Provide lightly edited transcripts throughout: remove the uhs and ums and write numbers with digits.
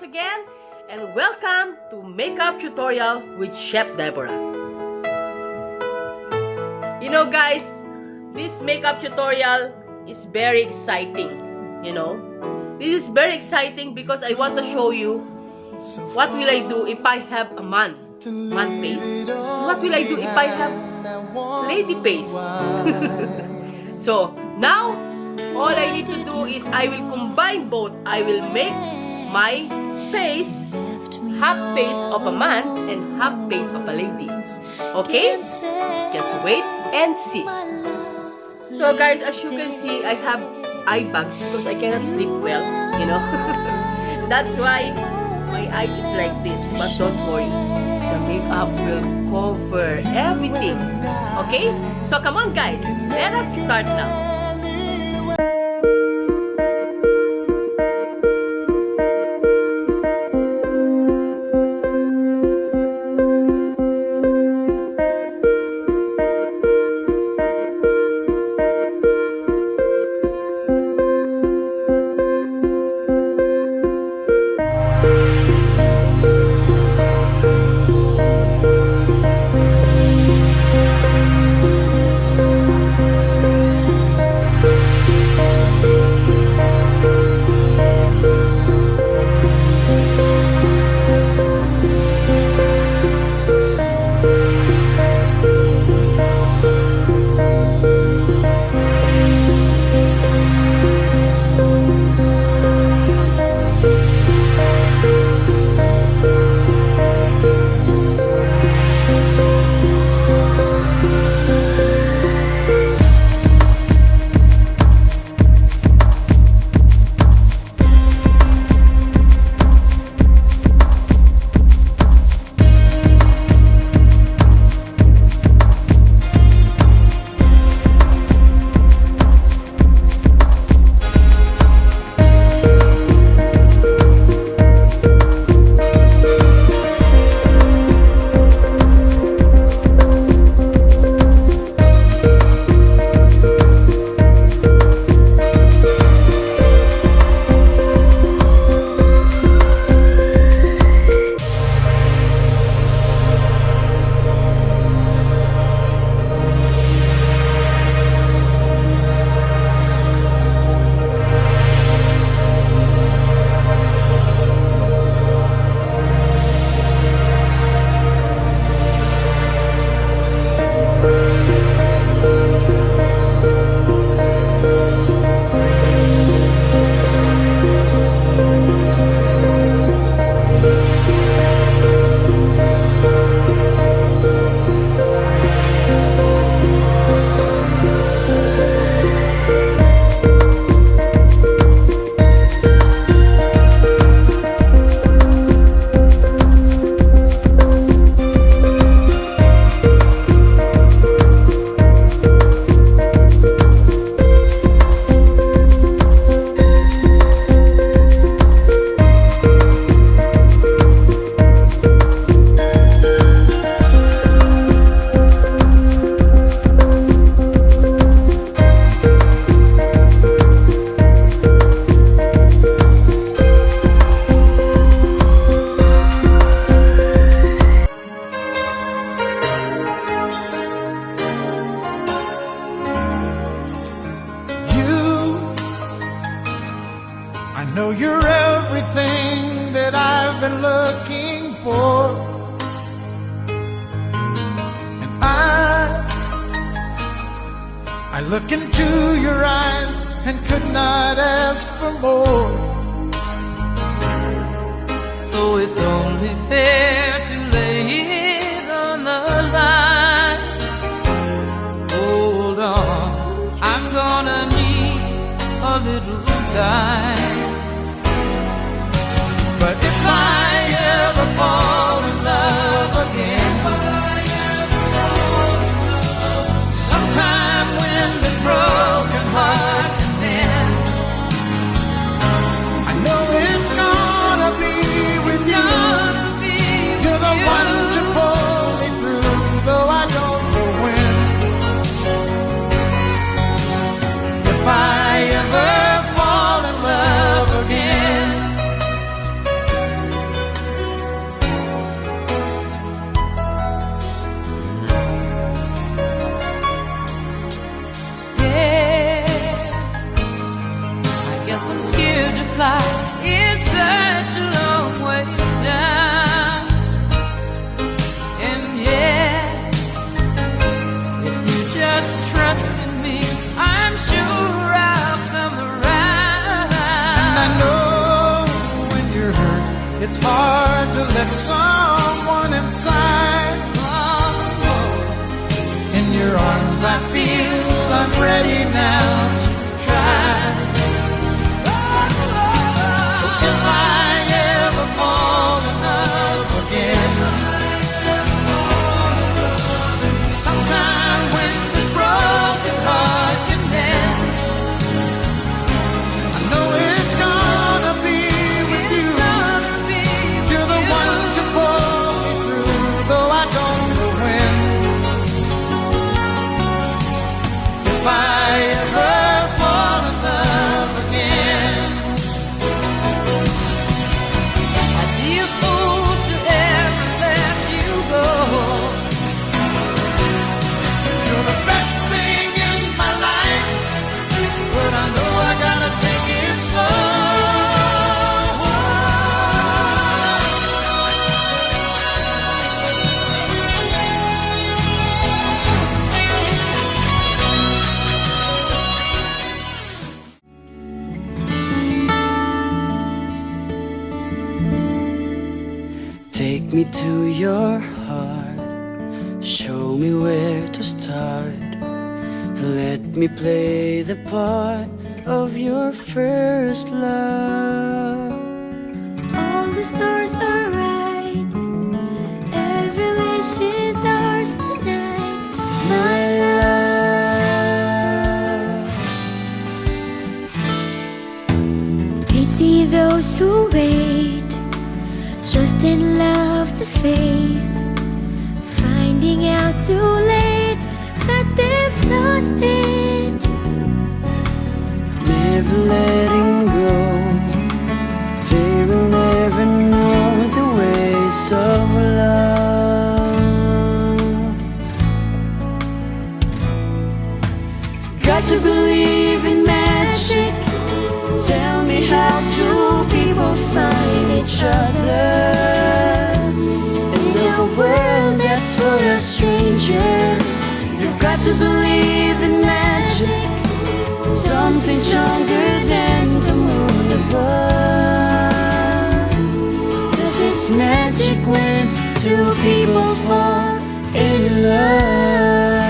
again, and welcome to Makeup Tutorial with Chef Deborah. You know guys, this makeup tutorial is very exciting, This is very exciting because I want to show you what will I do if I have a man face. What will I do if I have lady face? So now, all I need to do is I will combine both. I will make my face half face of a man and half face of a lady. Okay? Just wait and see. So guys, as you can see, I have eye bags because I cannot sleep well, That's why my eye is like this. But don't worry, the makeup will cover everything. Okay? So come on guys, let us start now. I know you're everything that I've been looking for, and I look into your eyes and could not ask for more. So it's only fair to lay it on the line. Hold on, I'm gonna need a little time. But if I ever fall in love again, sometime when this broken heart can mend, I know it's gonna be with you. You're the one to pull me through, though I don't know when. If I ever fall in love It's hard to let someone inside. In your arms I feel I'm ready now to try. So if I ever fall in love again, sometime when this broken heart can mend, I know it's gonna be with you. You're the one to pull me through, though I don't know when. If I ever fall in love again, I'd be a fool to ever let you go. you're the best thing in my life, but I know I gotta take it slow. Take me to your heart, show me where to start. Let me play the part of your first love. All the stars are right, every wish is ours tonight, my love. Pity those who wait, just in love to faith, finding out too late that they've lost it. Never letting go, they will never know the ways of love. Got to believe in magic. Tell me how two people find each other in a world that's full of strangers. You've got to believe in magic, something stronger than the moon above. 'Cause it's magic when two people fall in love.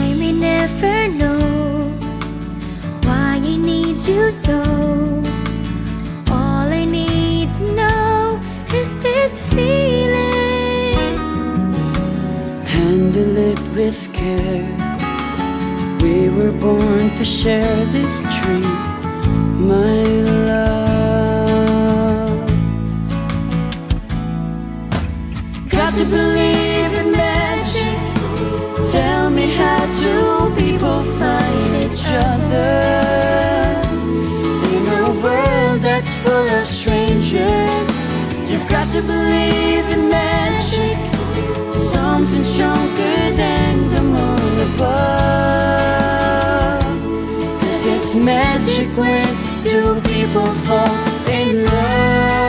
I may never know why I need you so. All I need to know is this feeling. Handle it with care. We were born to share this dream, my love. Got to believe in magic. Tell me how two people find each other in a world that's full of strangers. You've got to believe in magic, something stronger than the moon above. 'Cause it's magic when two people fall in love.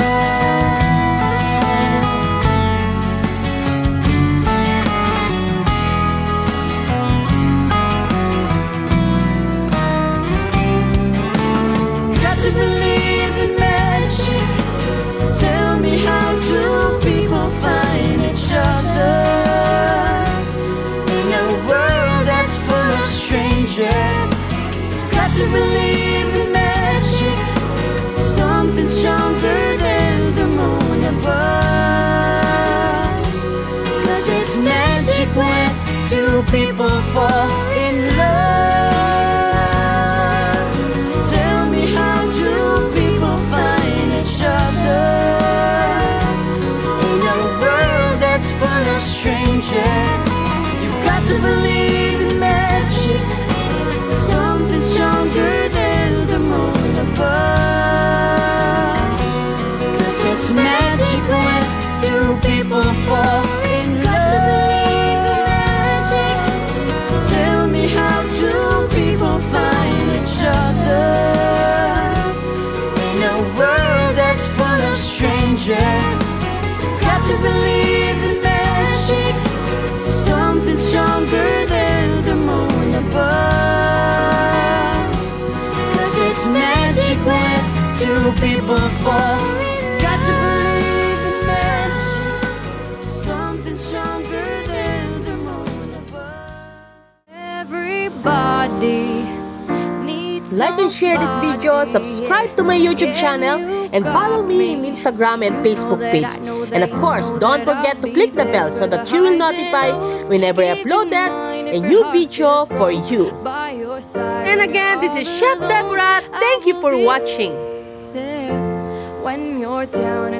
Got to believe in magic. Tell me how two people find each other in a world that's full of strangers. Got to believe in magic, something stronger than the moon above. 'Cause it's magic when two people fall in love. Tell me how two people find each other in a world that's full of strangers. You've got to believe in magic, something stronger than the moon above. 'Cause it's magic when two people fall in love. Tell me how two people find each other in a world that's full of strangers. Got to believe in magic, something stronger than the moon above. 'Cause it's magic. Somebody needs Like and share this video, subscribe to my YouTube channel, and follow me in Instagram and Facebook page. And of course, don't forget to click the bell so that you will notify whenever I upload a new video for you. by your side. And again, this is Chef Deborah. Thank you for watching. There when you're down.